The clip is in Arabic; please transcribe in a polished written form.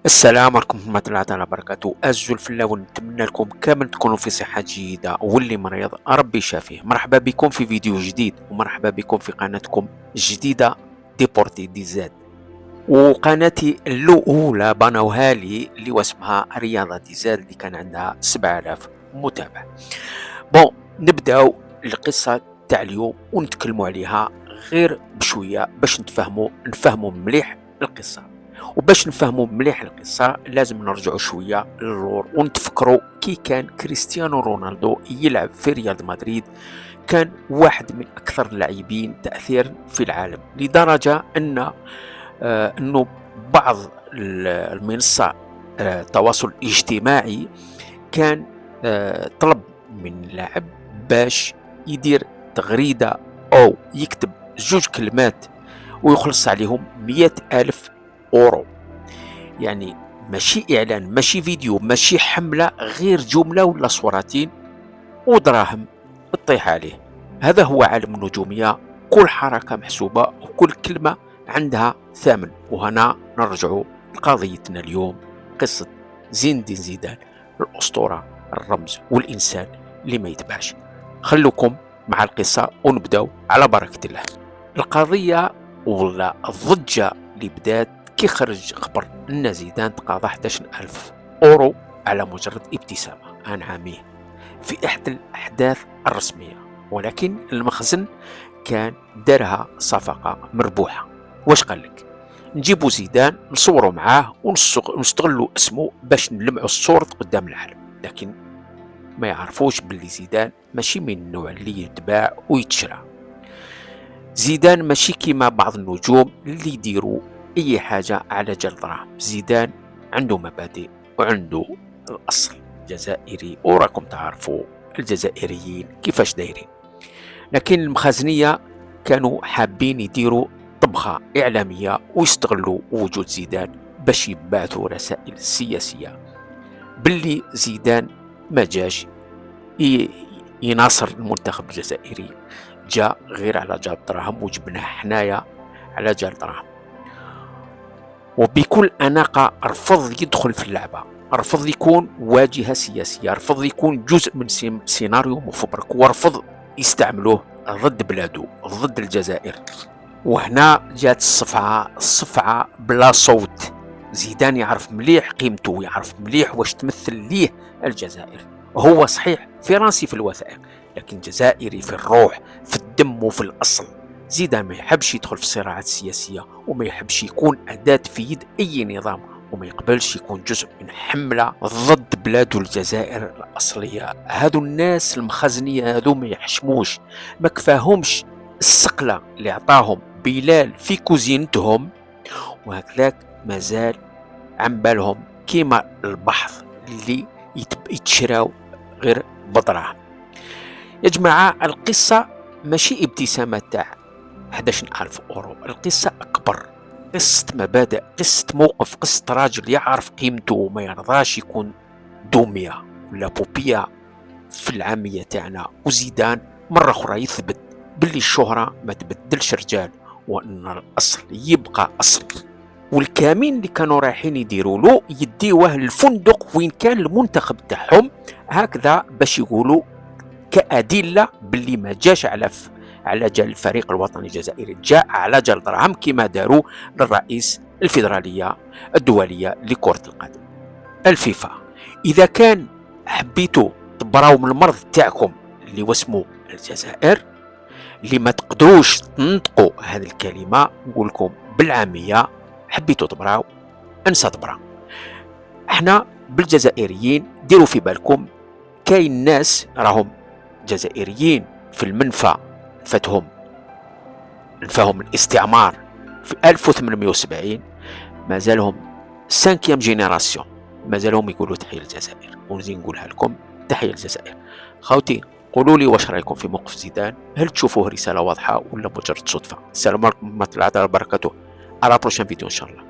السلام عليكم ورحمة الله تعالى وبركاته. أزول في الله ونتمنى لكم كامل تكونوا في صحة جيدة، واللي مريض ربي يشافيه. مرحبا بكم في فيديو جديد، ومرحبا بكم في قناتكم الجديدة ديبورتي دي زاد. وقناتي الأولى بنوها لي اللي واسمها رياضة دي زاد، اللي كان عندها 7000 متابع. بون، نبداو القصة تاع اليوم ونتكلموا عليها غير بشوية باش نفهموا مليح القصة. وباش نفهموا مليح القصة لازم نرجعوا شوية للور ونتفكروا كي كان كريستيانو رونالدو يلعب في ريال مدريد. كان واحد من أكثر اللاعبين تأثيرا في العالم، لدرجة أنه بعض المنصة التواصل الاجتماعي كان طلب من اللاعب باش يدير تغريدة أو يكتب 2 كلمات ويخلص عليهم 100,000 أورو. يعني ماشي إعلان، ماشي فيديو، ماشي حملة، غير جملة ولا صورتين ودراهم تطيح عليه. هذا هو عالم النجومية، كل حركة محسوبة وكل كلمة عندها ثمن. وهنا نرجع لقضيتنا اليوم، قصة زين الدين زيدان، الأسطورة، الرمز والإنسان اللي ما يتباعش. خلوكم مع القصة ونبداو على بركة الله. القضية ولا الضجة اللي بدات كي خرج خبر أن زيدان تقاضى 11,000 أورو على مجرد ابتسامة عن عاميه في إحدى الأحداث الرسمية، ولكن المخزن كان دارها صفقة مربوحة. واش قال لك؟ نجيبوا زيدان نصوروا معاه ونستغلوا اسمه باش نلمعوا الصورة قدام العالم، لكن ما يعرفوش باللي زيدان ماشي من النوع اللي يتباع ويتشرى. زيدان ماشي كيما بعض النجوم اللي يديروا اي حاجة على جال دراهم. زيدان عنده مبادئ وعنده الاصل جزائري، وراكم تعرفوا الجزائريين كيفاش دايرين. لكن المخازنية كانوا حابين يديروا طبخة إعلامية ويستغلوا وجود زيدان باش يبعثوا رسائل سياسية باللي زيدان ما جاش يناصر المنتخب الجزائري، جاء غير على جال دراهم وجبناه حنايا على جال دراهم. وبكل أناقة رفض يدخل في اللعبة، رفض يكون واجهة سياسية، رفض يكون جزء من سيناريو مفبرك، ورفض يستعملوه ضد بلاده، ضد الجزائر. وهنا جات الصفعة بلا صوت. زيدان يعرف مليح قيمته ويعرف مليح واش تمثل ليه الجزائر. هو صحيح فرنسي في الوثائق، لكن جزائري في الروح، في الدم وفي الأصل. زيدان ما يحبش يدخل في الصراعات السياسية، وما يحبش يكون أداة في يد أي نظام، وما يقبلش يكون جزء من حملة ضد بلاده الجزائر الأصلية. هادو الناس المخزنية هادو ما يحشموش، ما كفاهمش السقلة اللي عطاهم بلال في كوزينتهم، وهكذاك مازال عن بالهم كيما البحث اللي يتشراو غير بضراهم. يا جماعة، القصة ماشي ابتسامة تاع 11,000 أورو، القصة أكبر، قصة مبادئ، قصة موقف، قصة راجل يعرف قيمته وما يرضاش يكون دومية ولا بوبيا في العامية تاعنا. وزيدان مرة أخرى يثبت باللي الشهرة ما تبدلش رجال، وأن الأصل يبقى أصل. والكامين اللي كانوا رايحين يديروا له يديوه الفندق وين كان المنتخب تاعهم، هكذا باش يقولوا كأدلة باللي ما جاش على جال الفريق الوطني الجزائري، جاء على جال دراهم كما داروا للرئيس الفيدرالية الدولية لكرة القدم الفيفا. إذا كان حبيتوا تبراو من المرض تاعكم اللي واسمه الجزائر، اللي ما تقدروش تنطقوا هذه الكلمة، نقول لكم بالعامية، حبيتوا تبراو انسى تبرا. احنا بالجزائريين ديروا في بالكم، كاين ناس راهم جزائريين في المنفى، نفاهم الاستعمار في 1870، مازالهم 5 جينيراسيون، مازالهم يقولوا تحية الجزائر. ونزيد نقولها لكم، تحية الجزائر. خوتي، قولوا لي واش رايكم في موقف زيدان؟ هل تشوفوه رسالة واضحة ولا مجرد صدفة؟ السلام عليكم ورحمة الله وبركاته. على بروشان فيديو ان شاء الله.